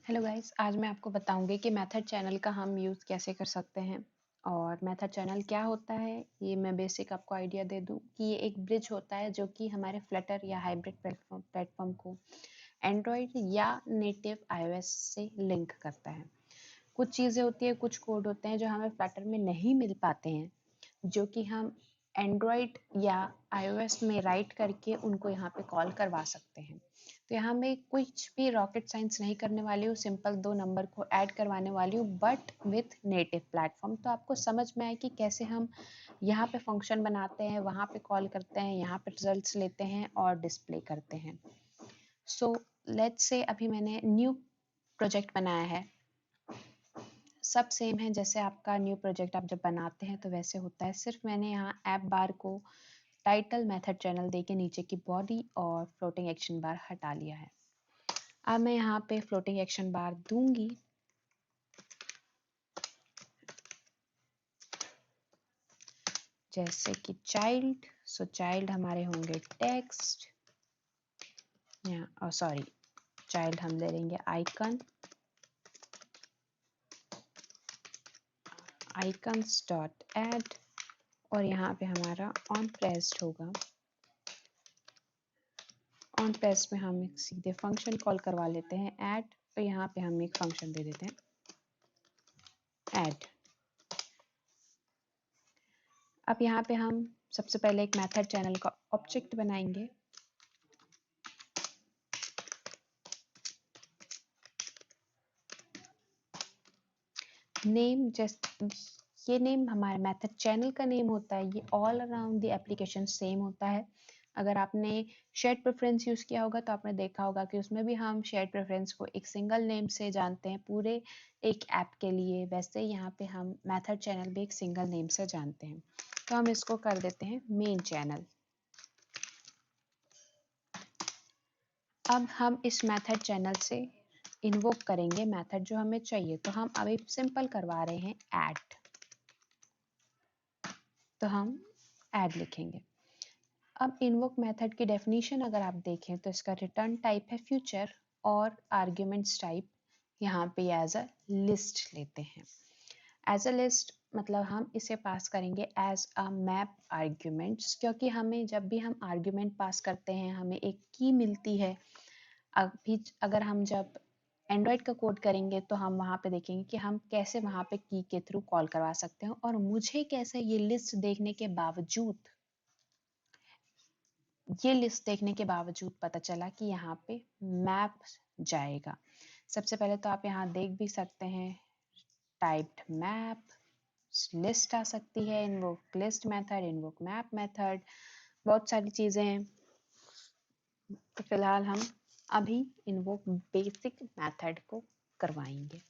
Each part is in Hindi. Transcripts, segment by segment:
हेलो गाइस, आज मैं आपको बताऊंगी कि मेथड चैनल का हम यूज़ कैसे कर सकते हैं और मेथड चैनल क्या होता है। ये मैं बेसिक आपको आइडिया दे दूं कि ये एक ब्रिज होता है जो कि हमारे फ्लटर या हाइब्रिड प्लेटफॉर्म को एंड्रॉयड या नेटिव आईओएस से लिंक करता है। कुछ चीज़ें होती है, कुछ कोड होते हैं जो हमें फ्लटर में नहीं मिल पाते हैं, जो कि हम एंड्रॉयड या आईओएस में राइट करके उनको यहाँ पे कॉल करवा सकते हैं। तो यहाँ मैं कुछ भी रॉकेट साइंस नहीं करने वाली हूँ, सिंपल 2 नंबर को ऐड करवाने वाली हूँ बट विथ नेटिव प्लेटफॉर्म। तो आपको समझ में आए कि कैसे हम यहाँ पे फंक्शन बनाते हैं, वहाँ पे कॉल करते हैं, यहाँ पे रिजल्ट्स लेते हैं और डिस्प्ले करते हैं। सो लेट्स से अभी मैंने न्यू प्रोजेक्ट बनाया है। सब सेम है, जैसे आपका न्यू प्रोजेक्ट आप जब बनाते हैं तो वैसे होता है। सिर्फ मैंने यहाँ ऐप बार को टाइटल मेथड चैनल देके नीचे की बॉडी और फ्लोटिंग एक्शन बार हटा लिया है। अब मैं यहाँ पे फ्लोटिंग एक्शन बार दूंगी। जैसे कि चाइल्ड, सो चाइल्ड हमारे होंगे टेक्स्ट या सॉरी, चाइल्ड हम ले लेंगे आइकन, आइकन्स डॉट ऐड, और यहाँ पे हमारा ऑन प्रेस्ड होगा। ऑन प्रेस्ड में हम एक सीधे फंक्शन कॉल करवा लेते हैं ऐड, तो यहाँ पे हम एक फंक्शन दे देते हैं ऐड। अब यहाँ पे हम सबसे पहले एक मेथड चैनल का ऑब्जेक्ट बनाएंगे। नेम, जस्ट ये नेम हमारे मेथड चैनल का नेम होता है। ये all around the application same होता है। अगर आपने शेयर्ड प्रेफरेंस यूज़ किया होगा तो आपने देखा होगा कि उसमें भी हम शेयर्ड प्रेफरेंस को एक सिंगल नेम से जानते हैं पूरे एक ऐप के लिए। वैसे यहाँ पे हम मेथड चैनल भी एक सिंगल नेम से जानते हैं। तो हम इसको कर देते हैं मेन चैनल। अब हम इस मेथड चैनल से इन्वोक करेंगे मेथड जो हमें चाहिए। तो हम अभी सिंपल करवा रहे हैं ऐड, तो हम ऐड लिखेंगे। अब इन्वोक मेथड की डेफिनेशन अगर आप देखें तो इसका रिटर्न टाइप है फ्यूचर और आर्ग्यूमेंट्स टाइप यहाँ पे एज अ लिस्ट लेते हैं। एज अ लिस्ट मतलब हम इसे पास करेंगे एज अ मैप आर्ग्यूमेंट्स, क्योंकि हमें जब भी हम आर्ग्यूमेंट पास करते हैं हमें एक की मिलती है। अभी अगर हम जब एंड्रॉयड का कोड करेंगे तो हम वहाँ पे देखेंगे कि हम कैसे वहाँ पे की के थ्रू कॉल करवा सकते हैं, और मुझे कैसे ये लिस्ट देखने के बावजूद पता चला कि यहाँ पे मैप जाएगा। सबसे पहले तो आप यहाँ देख भी सकते हैं टाइप्ड मैप, लिस्ट आ सकती है, invoke list method, invoke map method, बहुत सारी चीजें हैं। तो फिलहाल हम अभी इन्वोक बेसिक मेथड को करवाएंगे,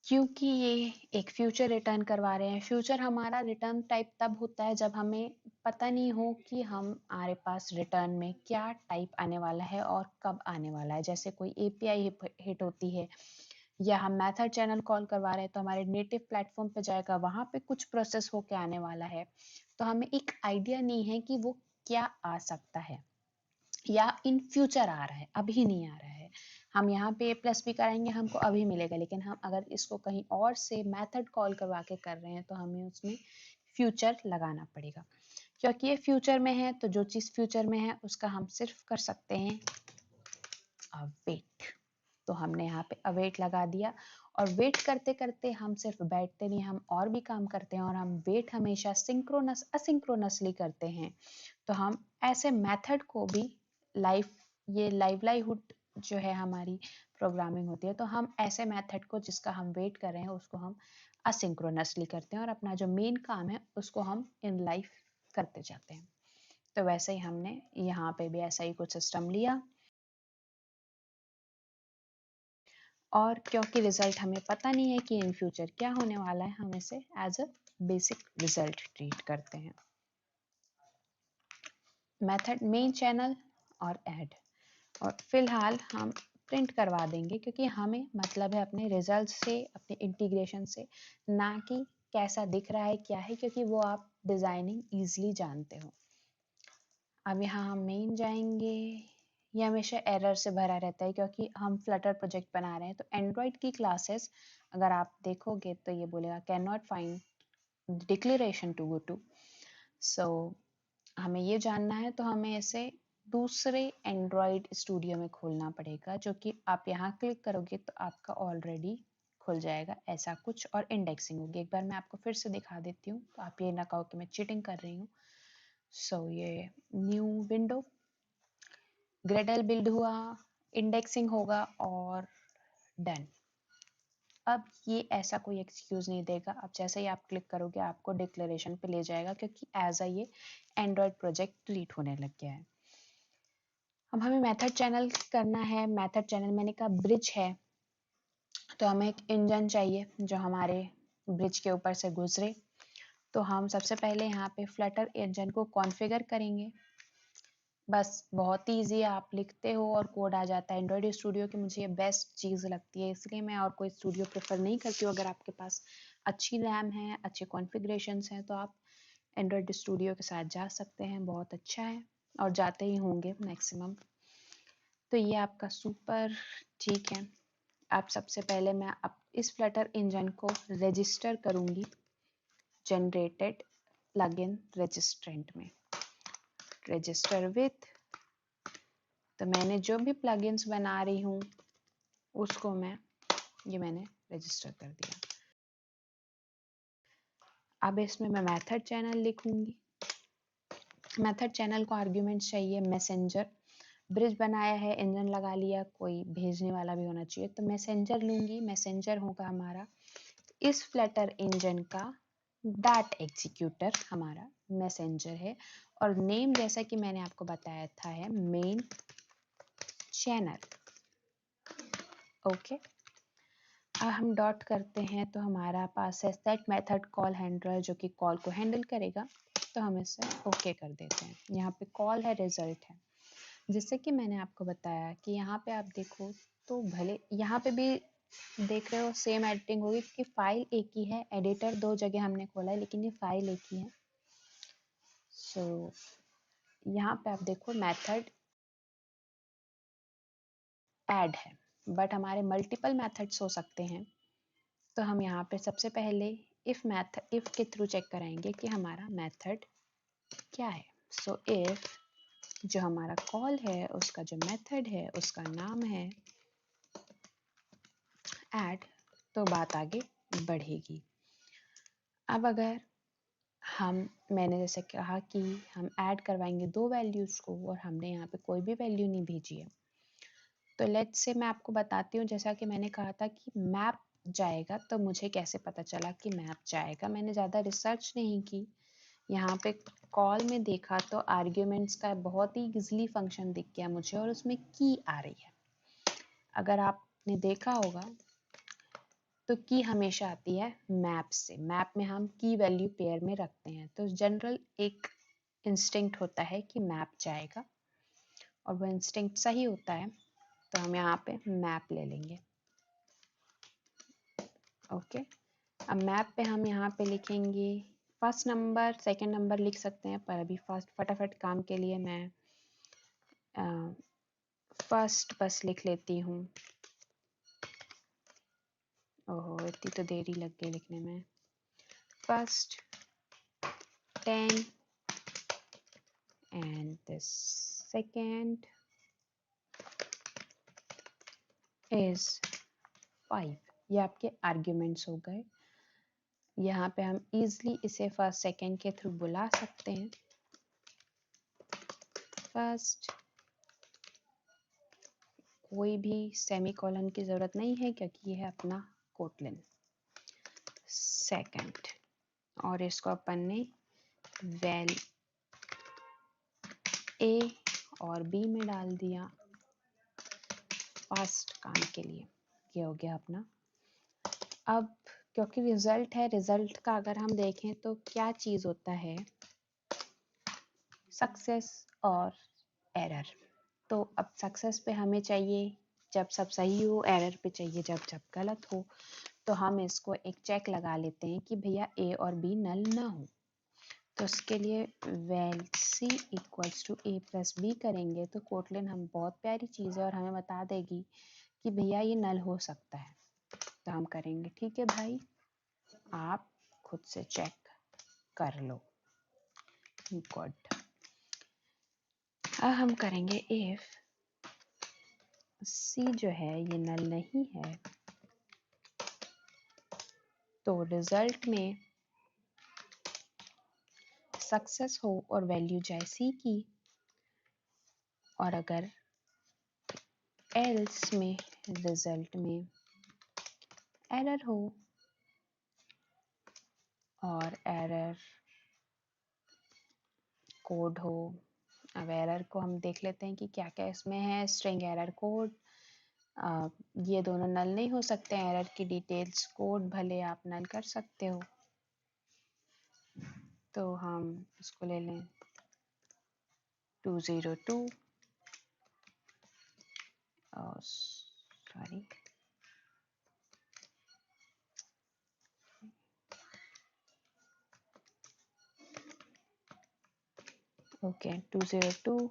क्योंकि ये एक फ्यूचर रिटर्न करवा रहे हैं। फ्यूचर हमारा रिटर्न टाइप तब होता है जब हमें पता नहीं हो कि हमारे पास रिटर्न में क्या टाइप आने वाला है और कब आने वाला है। जैसे कोई एपीआई हिट होती है या हम मेथड चैनल कॉल करवा रहे हैं तो हमारे नेटिव प्लेटफॉर्म पे जाएगा, वहां पे कुछ प्रोसेस होके आने वाला है, तो हमें एक आइडिया नहीं है कि वो क्या आ सकता है या इन फ्यूचर आ रहा है, अभी नहीं आ रहा है। हम यहाँ पे प्लस भी कराएंगे हमको अभी मिलेगा, लेकिन हम अगर इसको कहीं और से मेथड कॉल करवा के कर रहे हैं तो हमें उसमें फ्यूचर लगाना पड़ेगा। क्योंकि ये फ्यूचर में है तो जो चीज़ फ्यूचर में है उसका हम सिर्फ कर सकते हैं अवेट। तो हमने यहाँ पे अवेट लगा दिया, और वेट करते करते हम सिर्फ बैठते नहीं, हम और भी काम करते हैं, और हम वेट हमेशा सिंक्रोनस असिंक्रोनसली करते हैं। तो हम ऐसे मेथड को भी लाइफ ये लाइवलीहुड जो है हमारी प्रोग्रामिंग होती है, तो हम ऐसे मेथड को जिसका हम वेट कर रहे हैं उसको हम असिंक्रोनसली करते हैं, और अपना जो मेन काम है उसको हम इन लाइफ करते जाते हैं। तो वैसे ही हमने यहाँ पे भी ऐसा ही कुछ सिस्टम लिया, और क्योंकि रिजल्ट हमें पता नहीं है कि इन फ्यूचर क्या होने वाला है, हम इसे as a basic result treat करते हैं। मेथड मेन चैनल और ऐड, और फिलहाल हम प्रिंट करवा देंगे क्योंकि हमें मतलब है अपने रिजल्ट से, अपने इंटीग्रेशन से, ना कि कैसा दिख रहा है क्या है, क्योंकि वो आप डिजाइनिंग इजीली जानते हो। अब यहाँ हम मेन जाएंगे, ये हमेशा एरर से भरा रहता है क्योंकि हम फ्लटर प्रोजेक्ट बना रहे हैं। तो एंड्रॉयड की क्लासेस अगर आप देखोगे तो ये बोलेगा can not find declaration to go to. So हमें ये जानना है तो हमें इसे दूसरे एंड्रॉयड स्टूडियो में खोलना पड़ेगा, जो कि आप यहाँ क्लिक करोगे तो आपका ऑलरेडी खुल जाएगा ऐसा कुछ, और इंडेक्सिंग होगी। एक बार मैं आपको फिर से दिखा देती हूँ तो आप ये ना कहो कि मैं चीटिंग कर रही हूँ। सो ये न्यू विंडो, ग्रेडल बिल्ड हुआ, इंडेक्सिंग होगा और डन। अब ये ऐसा कोई एक्सक्यूज नहीं देगा। अब जैसे ही आप क्लिक करोगे आपको डिक्लेरेशन पे ले जाएगा, क्योंकि एज अ ये एंड्रॉयड प्रोजेक्ट डिलीट होने लग गया है। अब हमें मेथड चैनल करना है। मेथड चैनल मैंने कहा ब्रिज है, तो हमें एक इंजन चाहिए जो हमारे ब्रिज के ऊपर से गुजरे। तो हम सबसे पहले यहाँ पे फ्लटर इंजन को कॉन्फ़िगर करेंगे। बस बहुत ही ईजी है, आप लिखते हो और कोड आ जाता है। एंड्रॉयड स्टूडियो की मुझे ये बेस्ट चीज़ लगती है, इसलिए मैं और कोई स्टूडियो प्रेफर नहीं करती हूँ। अगर आपके पास अच्छी रैम है, अच्छे कॉन्फ़िगरेशंस हैं, तो आप एंड्रॉयड स्टूडियो के साथ जा सकते हैं, बहुत अच्छा है और जाते ही होंगे मैक्सिमम। तो ये आपका सुपर ठीक है। आप सबसे पहले मैं अब इस फ्लटर इंजन को रजिस्टर करूँगी जनरेटेड प्लगइन रजिस्ट्रेंट में, रजिस्टर विथ। तो मैंने जो भी प्लगइन्स बना रही हूँ उसको मैंने रजिस्टर कर दिया। अब इसमें मैं मेथड चैनल लिखूंगी। मेथड चैनल को आर्ग्यूमेंट्स चाहिए मैसेंजर। ब्रिज बनाया है, इंजन लगा लिया, कोई भेजने वाला भी होना चाहिए, तो मैसेंजर लूंगी। मैसेंजर होगा हमारा इस फ्लटर इंजन का डाट एग्जीक्यूटर, हमारा मैसेंजर है। और नेम जैसा कि मैंने आपको बताया था है मेन चैनल। ओके, अब हम डॉट करते हैं तो हमारा पास है सेट मेथड कॉल हैंडलर, जो कि कॉल को हैंडल करेगा। तो हम इसे ओके कर देते हैं। यहाँ पे कॉल है, रिजल्ट है। जैसे कि मैंने आपको बताया कि यहाँ पे आप देखो तो भले यहाँ पे भी देख रहे हो सेम एडिटिंग होगी, कि फाइल एक ही है, एडिटर दो जगह हमने खोला है लेकिन ये फाइल एक ही है। सो यहाँ पे आप देखो मेथड ऐड है, बट हमारे मल्टीपल मेथड्स हो सकते हैं। तो हम यहाँ पे सबसे पहले इफ के थ्रू चेक कराएंगे कि हमारा मेथड क्या है। सो इफ जो हमारा कॉल है उसका जो मेथड है उसका नाम है ऐड, तो बात आगे बढ़ेगी। अब अगर मैंने जैसे कहा कि हम ऐड करवाएंगे दो वैल्यूज को और हमने यहाँ पे कोई भी वैल्यू नहीं भेजी है, तो लेट्स से मैं आपको बताती हूँ। जैसा कि मैंने कहा था कि मैप जाएगा, तो मुझे कैसे पता चला कि मैप जाएगा? मैंने ज़्यादा रिसर्च नहीं की। यहाँ पे कॉल में देखा तो आर्ग्यूमेंट्स का बहुत ही इजली फंक्शन दिख गया मुझे, और उसमें की आ रही है। अगर आपने देखा होगा तो की हमेशा आती है मैप से। मैप में हम की वैल्यू पेयर में रखते हैं, तो जनरल एक इंस्टिंक्ट होता है कि मैप जाएगा, और वो इंस्टिंक्ट सही होता है। तो हम यहाँ पे मैप ले लेंगे। ओके, अब मैप पे हम यहाँ पे लिखेंगे फर्स्ट नंबर, सेकंड नंबर लिख सकते हैं, पर अभी फटाफट काम के लिए मैं फर्स्ट बस लिख लेती हूँ। ओहो, इतनी तो देरी लग गई लिखने में। First 10 and the second is 5। ये आपके आर्ग्यूमेंट्स हो गए। यहाँ पे हम इजली इसे फर्स्ट सेकंड के थ्रू बुला सकते हैं। फर्स्ट, कोई भी सेमीकोलन की जरूरत नहीं है क्योंकि ये है अपना कोटलिन। सेकंड, और इसको अपन ने वैल ए और बी में डाल दिया फास्ट काम के लिए। ये हो गया अपना। अब क्योंकि रिजल्ट है, रिजल्ट का अगर हम देखें तो क्या चीज होता है, सक्सेस और एरर। तो अब सक्सेस पे हमें चाहिए जब सब सही हो, एरर पे चाहिए जब जब गलत हो। तो हम इसको एक चेक लगा लेते हैं कि भैया ए और बी नल ना हो। तो उसके लिए well C equals to A plus B करेंगे तो कोटलिन हम बहुत प्यारी चीज़ है और हमें बता देगी कि भैया ये नल हो सकता है। तो हम करेंगे ठीक है भाई, आप खुद से चेक कर लो। गुड। अब हम करेंगे इफ सी जो है ये नल नहीं है तो रिजल्ट में सक्सेस हो और वैल्यू जाए सी की, और अगर एल्स में रिजल्ट में एरर हो और एरर कोड हो। अब एरर को हम देख लेते हैं कि क्या क्या इसमें है। स्ट्रिंग एरर कोड, ये दोनों नल नहीं हो सकते हैं। एरर की डिटेल्स कोड भले आप नल कर सकते हो। तो हम इसको ले लें 202 सॉरी ओके 202।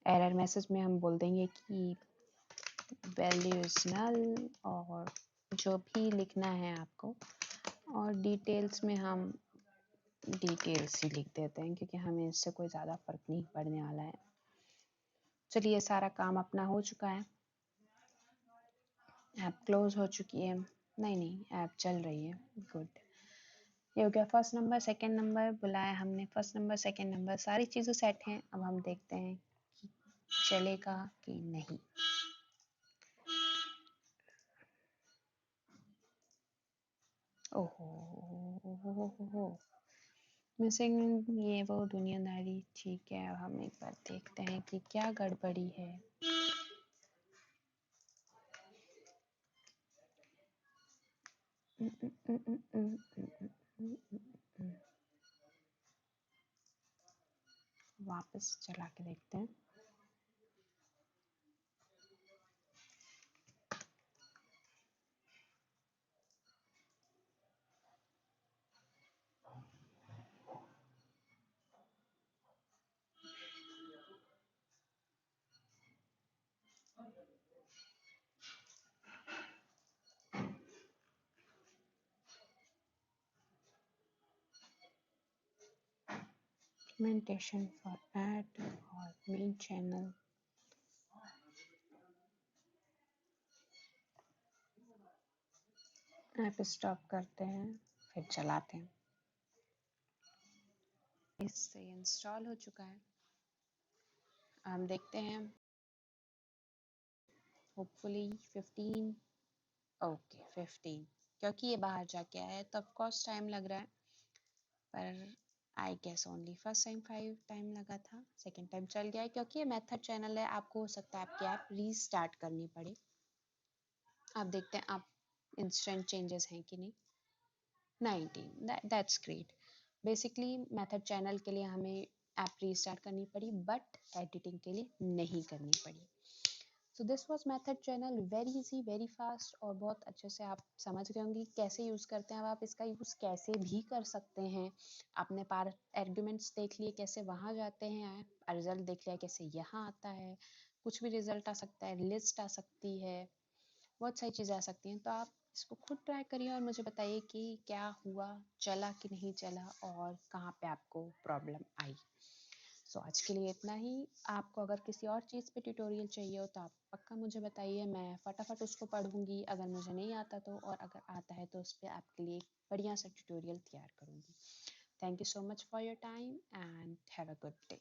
एरर मैसेज में हम बोल देंगे कि वैल्यू इज नल और जो भी लिखना है आपको, और डिटेल्स में हम डिटेल्स ही लिख देते हैं क्योंकि हमें इससे कोई ज़्यादा फर्क नहीं पड़ने वाला है। चलिए सारा काम अपना हो चुका है, ऐप क्लोज हो चुकी है। नहीं ऐप चल रही है। गुड। ये हो गया फर्स्ट नंबर। सेकंड नंबर बुलाया हमने, फर्स्ट नंबर सेकंड नंबर सारी चीज़ें सेट हैं। अब हम देखते हैं कि चलेगा कि नहीं। ओहो मिसिंग ये वो दुनियादारी। ठीक है, अब हम एक बार देखते हैं कि क्या गड़बड़ी है। वापस चला के देखते हैं। Documentation for ad और main channel। ऐप स्टॉप करते हैं फिर चलाते हैं। इससे इंस्टॉल हो चुका है। हम देखते हैं होपफुली 15। ओके 15, क्योंकि ये बाहर जाके आया है तो ऑफ कोर्स टाइम लग रहा है, पर I guess only first time 5 time लगा था, सेकेंड टाइम चल गया है। क्योंकि ये मेथड चैनल है, आपको हो सकता है आपकी ऐप रीस्टार्ट करनी पड़े। आप देखते हैं आप इंस्टेंट चेंजेस हैं कि नहीं। 19, that's great. Basically method channel के लिए हमें ऐप रीस्टार्ट करनी पड़ी, बट एडिटिंग के लिए नहीं करनी पड़ी। So this was method channel, very easy very fast, और बहुत अच्छे से आप समझ गए होंगे कैसे यूज़ करते हैं। अब आप इसका यूज़ कैसे भी कर सकते हैं। आपने पार आर्ग्यूमेंट्स देख लिए कैसे वहाँ जाते हैं, रिजल्ट देख लिया कैसे यहाँ आता है। कुछ भी रिजल्ट आ सकता है, लिस्ट आ सकती है, बहुत सारी चीज़ें आ सकती हैं। तो आप इसको खुद ट्राई करिए और मुझे बताइए कि क्या हुआ, चला कि नहीं चला, और कहाँ पे आपको प्रॉब्लम आई। सो आज के लिए इतना ही। आपको अगर किसी और चीज़ पे ट्यूटोरियल चाहिए हो तो आप पक्का मुझे बताइए, मैं फटाफट उसको पढ़ूंगी। अगर मुझे नहीं आता तो, और अगर आता है तो उस पर आपके लिए बढ़िया सा ट्यूटोरियल तैयार करूंगी। Thank you so much for your time and have a good day.